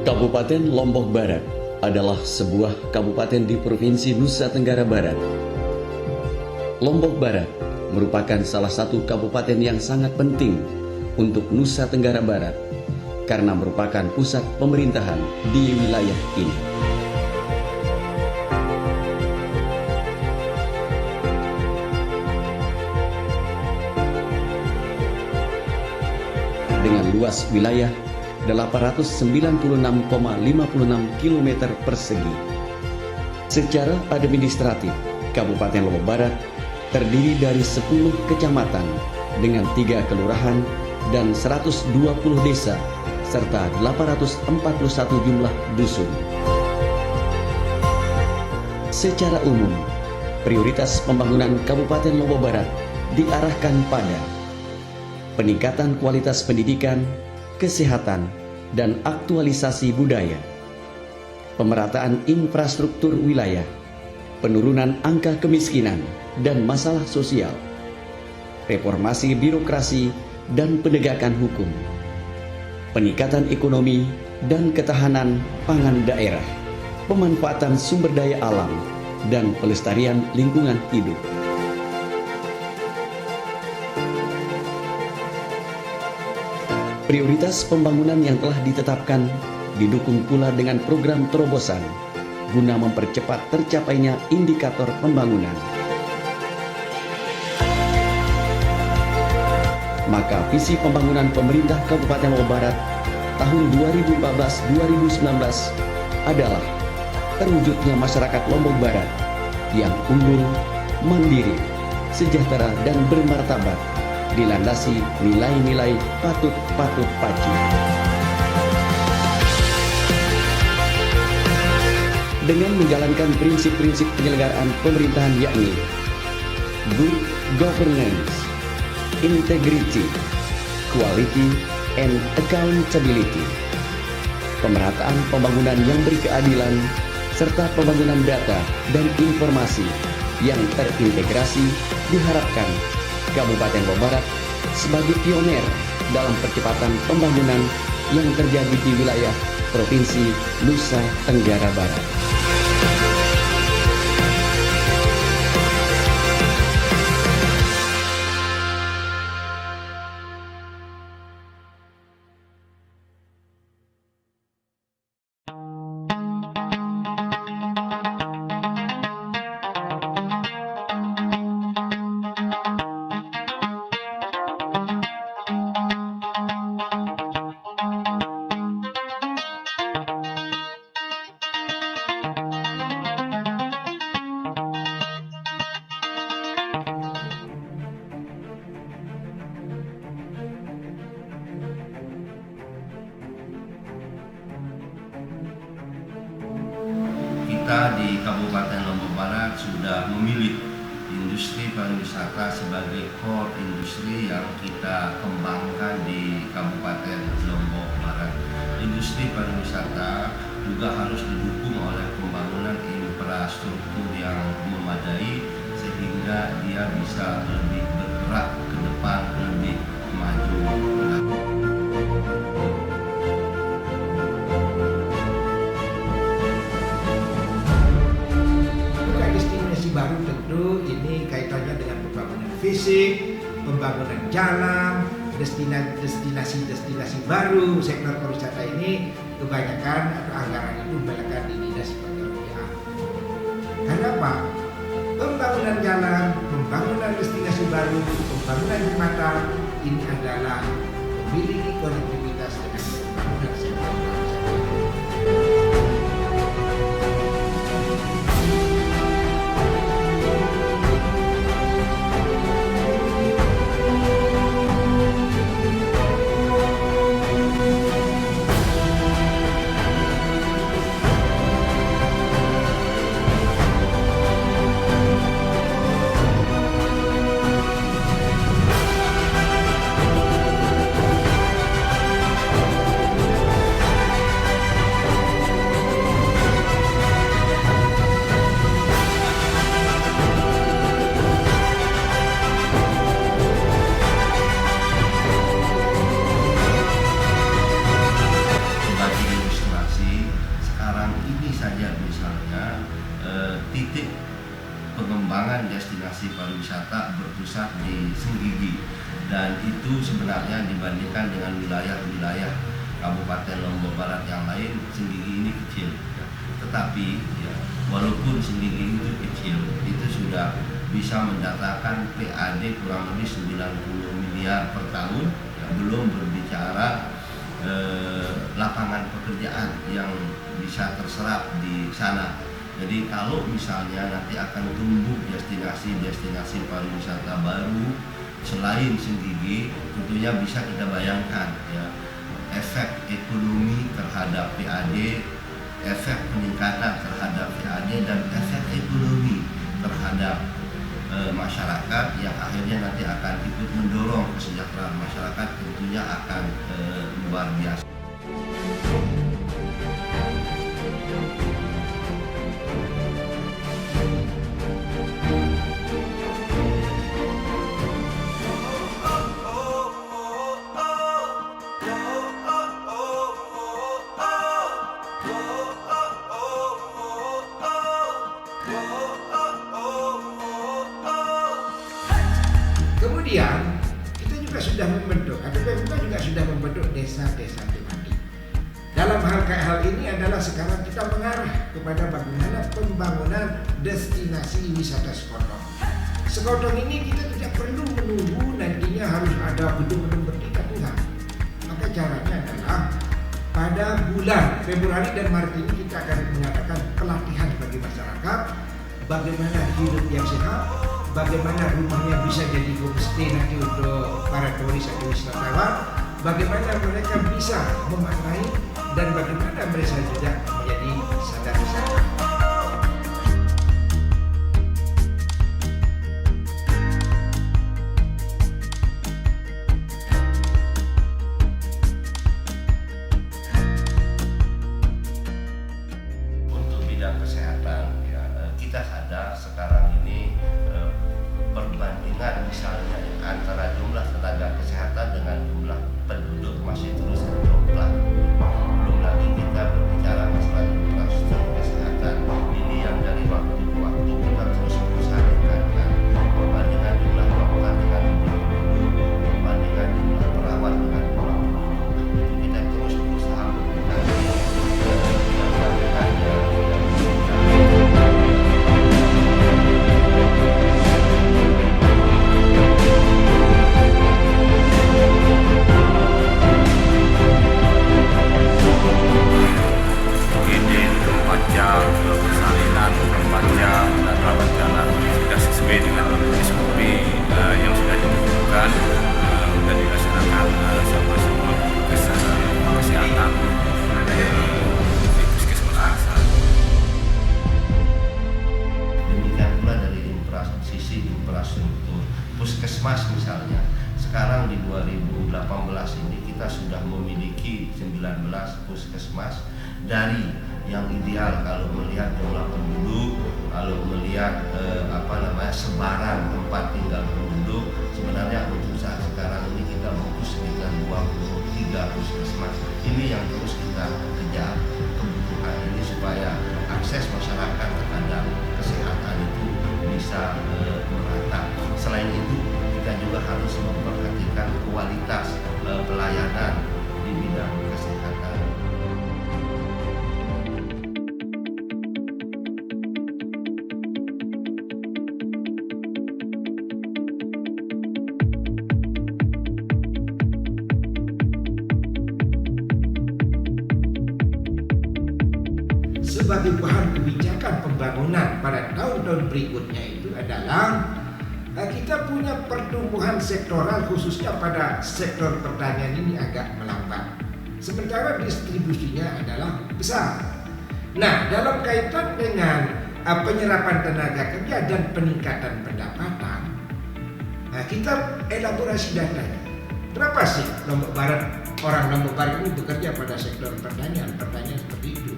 Kabupaten Lombok Barat adalah sebuah kabupaten di Provinsi Nusa Tenggara Barat. Lombok Barat merupakan salah satu kabupaten yang sangat penting untuk Nusa Tenggara Barat karena merupakan pusat pemerintahan di wilayah ini. Dengan luas wilayah 896,56 km persegi. Secara administratif, Kabupaten Lombok Barat terdiri dari 10 kecamatan dengan 3 kelurahan dan 120 desa serta 841 jumlah dusun. Secara umum, prioritas pembangunan Kabupaten Lombok Barat diarahkan pada peningkatan kualitas pendidikan, kesehatan, dan aktualisasi budaya, pemerataan infrastruktur wilayah, penurunan angka kemiskinan dan masalah sosial, reformasi birokrasi dan penegakan hukum, peningkatan ekonomi dan ketahanan pangan daerah, pemanfaatan sumber daya alam, dan pelestarian lingkungan hidup. Prioritas pembangunan yang telah ditetapkan didukung pula dengan program terobosan guna mempercepat tercapainya indikator pembangunan. Maka visi pembangunan pemerintah Kabupaten Lombok Barat tahun 2014-2019 adalah terwujudnya masyarakat Lombok Barat yang unggul, mandiri, sejahtera, dan bermartabat, dilandasi nilai-nilai patut pacu. Dengan menjalankan prinsip-prinsip penyelenggaraan pemerintahan yakni good governance, integrity, quality, and accountability, pemerataan pembangunan yang berkeadilan, serta pembangunan data dan informasi yang terintegrasi, diharapkan Kabupaten Lombok Barat sebagai pioner dalam percepatan pembangunan yang terjadi di wilayah Provinsi Nusa Tenggara Barat. Kita di Kabupaten Lombok Barat sudah memilih industri pariwisata sebagai core industri yang kita kembangkan di Kabupaten Lombok Barat. Industri pariwisata juga harus didukung oleh pembangunan infrastruktur yang memadai sehingga dia bisa lebih bergerak ke depan, lebih maju. Baru tentu ini kaitannya dengan pembangunan fisik, pembangunan jalan, destinasi baru. Sektor pariwisata ini kebanyakan anggaran itu melekat di dinas pekerjaan. Karena apa? Pembangunan jalan, pembangunan destinasi baru, pembangunan jembatan ini adalah memiliki konektivitas dengan pembangunan sektor pariwisata. dan itu sebenarnya dibandingkan dengan wilayah-wilayah Kabupaten Lombok Barat yang lain, Senggigi ini kecil. Tetapi ya, walaupun Senggigi itu kecil, itu sudah bisa mendatangkan PAD kurang lebih 90 miliar per tahun, ya, belum berbicara lapangan pekerjaan yang bisa terserap di sana. Jadi kalau misalnya nanti akan tumbuh destinasi-destinasi pariwisata baru selain Senggigi, tentunya bisa kita bayangkan ya, efek ekonomi terhadap PAD, efek peningkatan terhadap PAD, dan efek ekonomi terhadap masyarakat yang akhirnya nanti akan ikut mendorong kesejahteraan masyarakat, tentunya akan luar biasa. Kemudian kita juga sudah membentuk, atau PMK juga sudah membentuk desa-desa temati. Dalam hal ini adalah sekarang kita mengarah kepada bagaimana pembangunan destinasi wisata Sekotong. Sekotong ini kita tidak perlu menunggu nantinya harus ada gedung-gedung bertingkat, enggak. Maka caranya adalah pada bulan Februari dan Maret ini kita akan mengadakan pelatihan bagi masyarakat bagaimana hidup yang sehat, bagaimana rumahnya bisa jadi homestay nanti untuk para turis atau wisatawan, bagaimana mereka bisa memaknai, dan bagaimana mereka juga menjadi sadar wisata. Untuk bidang kesehatan, ya, kita sadar sekarang ini perbandingan misalnya antara jumlah tenaga kesehatan dengan jumlah penduduk masih terus berjomplang. Belum lagi kita berbicara masalah infrastruktur kesehatan ini yang dari waktu ke waktu kita terus berusaha meningkatkan. Perbandingan jumlah dokter dengan jumlah penduduk, perbandingan jumlah perawat dengan jumlah penduduk, itu kita terus berusaha meningkatkan. Infrastruktur puskesmas misalnya, sekarang di 2018 ini kita sudah memiliki 19 puskesmas. Dari yang ideal kalau melihat jumlah penduduk, kalau melihat sebaran tempat tinggal penduduk, sebenarnya untuk saat sekarang ini kita fokus sekitar 23 puskesmas. Ini yang terus kita kejar kebutuhan ini supaya akses masyarakat terhadap kesehatan itu bisa merata. Selain itu, kita juga harus memperhatikan kualitas pelayanan di bidang kesehatan. Sebagai bahan kebijakan pembangunan pada tahun-tahun berikutnya itu adalah kita punya pertumbuhan sektoral khususnya pada sektor pertanian ini agak melambat. Sementara distribusinya adalah besar. Nah, dalam kaitan dengan penyerapan tenaga kerja dan peningkatan pendapatan, kita elaborasi datanya. Berapa sih orang Lombok Barat ini bekerja pada sektor pertanian seperti itu?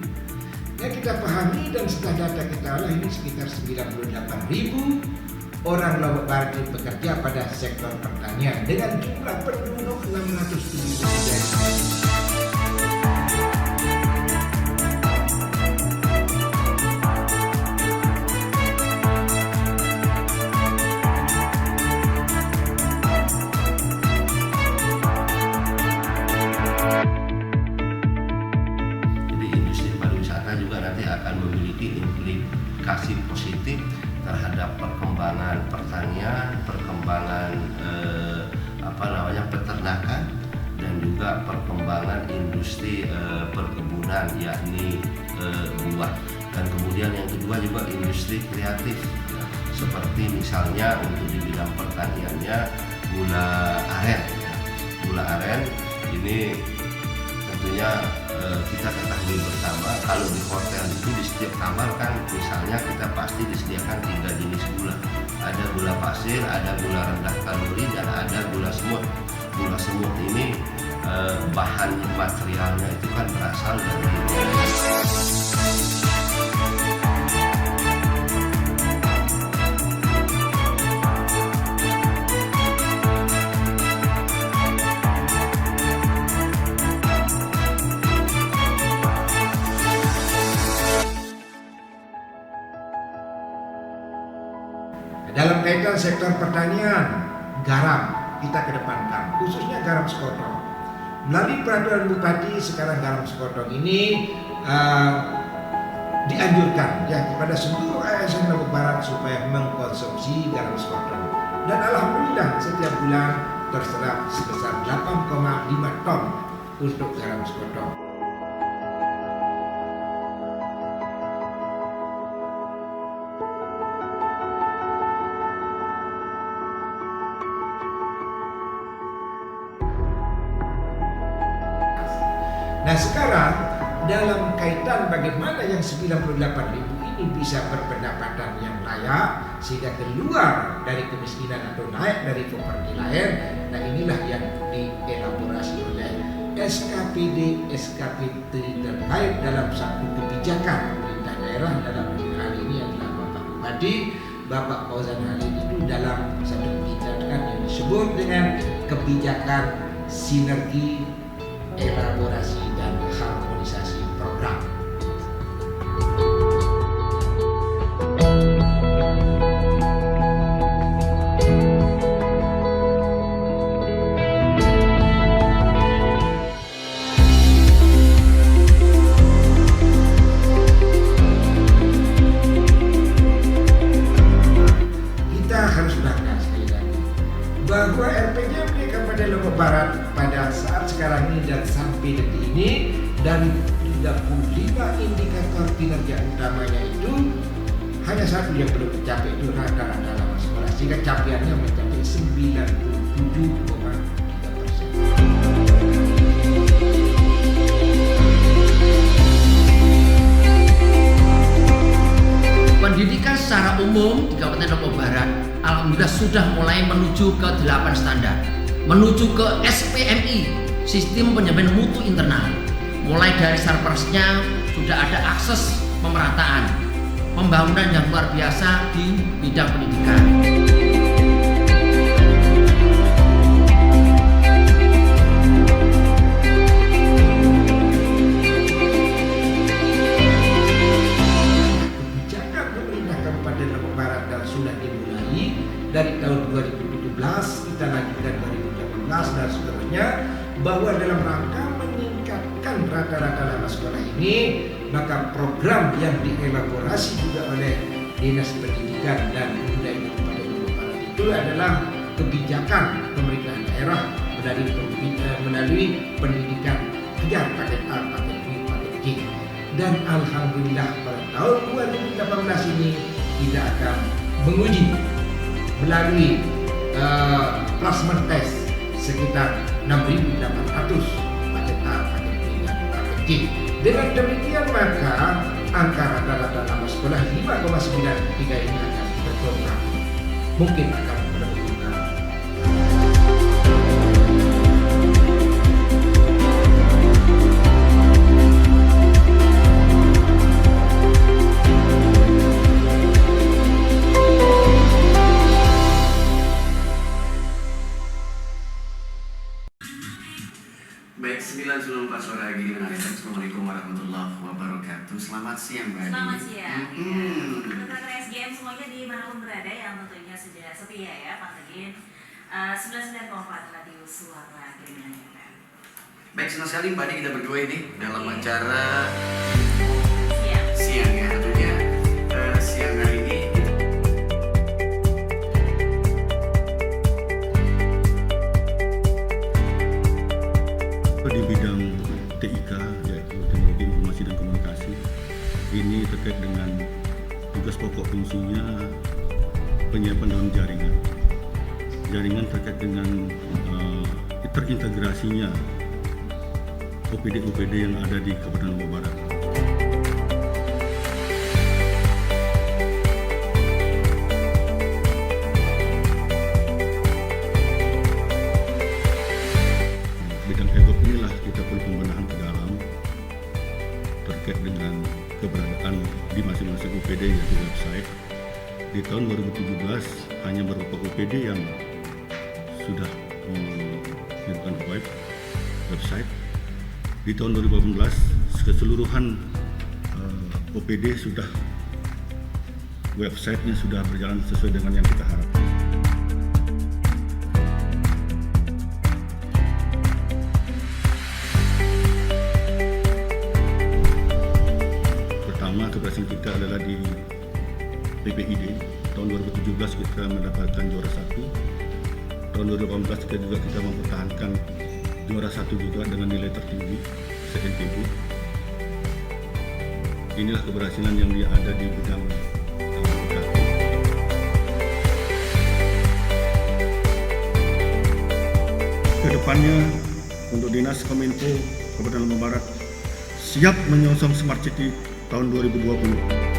Ya, kita pahami dan setelah data kita olah ini sekitar 98.000 orang Lombok Barat ini bekerja pada sektor pertanian dengan jumlah penduduk 673. perkembangan pertanian, perkembangan peternakan, dan juga perkembangan industri perkebunan, yakni buah. Dan kemudian yang kedua juga industri kreatif, ya, seperti misalnya untuk di bidang pertaniannya gula aren. Ya. Gula aren ini tentunya kita ketahui bersama, kalau di hotel itu di setiap kamar kan misalnya kita pasti disediakan 3 jenis gula. Ada gula pasir, ada gula rendah kalori, dan ada gula semut. Gula semut ini bahan materialnya itu kan berasal dari dalam kaitan sektor pertanian, garam kita kedepankan, khususnya garam sekotong. Melalui peraturan Bupati, sekarang garam sekotong ini dianjurkan ya kepada seluruh ASN Lombok Barat supaya mengkonsumsi garam sekotong. Dan alhamdulillah setiap bulan terserap sebesar 8,5 ton untuk garam sekotong. Nah sekarang dalam kaitan bagaimana yang 98.000 ini bisa berpendapatan yang layak sehingga keluar dari kemiskinan atau naik dari poverty lain, nah inilah yang dielaborasi oleh SKPD terkait dalam satu kebijakan pemerintah daerah, dalam hal ini adalah Bapak Bupati, Bapak Fauzan Halim, itu dalam satu kebijakan yang disebut dengan kebijakan sinergi elaborasi dan harmonisasi program. Kita harus bangga sekali lagi bahwa RPJMD Kabupaten Lombok Barat pada saat sekarang ini dan sampai detik ini, dari 35 indikator kinerja utamanya itu hanya satu yang belum dicapai, itu rata-rata lama sekolah, sehingga capaiannya mencapai 97,3%. Pendidikan secara umum di Kabupaten Lombok Barat alhamdulillah sudah mulai menuju ke 8 standar, menuju ke SPMI, sistem penjamin mutu internal. Mulai dari sarpersnya sudah ada akses pemerataan, pembangunan yang luar biasa di bidang pendidikan. Kebijakan pemerintah Kabupaten Lombok Barat dan sudah dimulai dari tahun 2017, kita lanjutkan 2018 dan seterusnya, bahwa dalam rangka meningkatkan rata-rata lama sekolah ini, maka program yang dielaborasi juga oleh Dinas Pendidikan dan Kebudayaan Kabupaten Lombok Barat itu adalah kebijakan pemerintahan daerah melalui pendidikan kejar paket A, paket B, paket C. Dan alhamdulillah pada tahun 2018 ini kita akan menguji melalui plasma test sekitar 6.800 paket A, paket B, dan paket C. Dengan demikian maka angka rata-rata lama sekolah 5,93 ini akan berkurang, mungkin akan menurunkan. Baik, 9.04 sore lagi dengan Alisa. Assalamualaikum warahmatullahi wabarakatuh. Selamat siang, Mbak. Selamat siang. Rekan SGM semuanya di manapun berada yang tentunya sudah setia ya pantengin 99,4 Radio Suara Keringan FM. Baik, senang sekali Mbak Adi kita berdua ini dalam acara Siang. siang ya tentunya. Siang hari ini di bidang TIK, yaitu Teknologi Informasi dan Komunikasi. Ini terkait dengan tugas pokok fungsinya penyiapan dalam jaringan. Jaringan terkait dengan terintegrasinya OPD-OPD yang ada di Kabupaten Lombok Barat. Bidang EGOP inilah kita perlu pembenahan ke dalam terkait dengan keberadaan di masing-masing OPD yaitu website. Di tahun 2017 hanya beberapa OPD yang sudah menyediakan website. Di tahun 2018 keseluruhan OPD sudah websitenya sudah berjalan sesuai dengan yang kita harapkan. Pertama keberhasilan kita adalah di PPID. Tahun 2017 kita mendapatkan juara 1. Tahun 2018 kita mempertahankan juara 1 juga dengan nilai tertinggi CNTB. Inilah keberhasilan yang dia ada di bidang IKT. Kedepannya untuk Dinas Kominfo Kabupaten Lombok Barat siap menyongsong Smart City tahun 2020.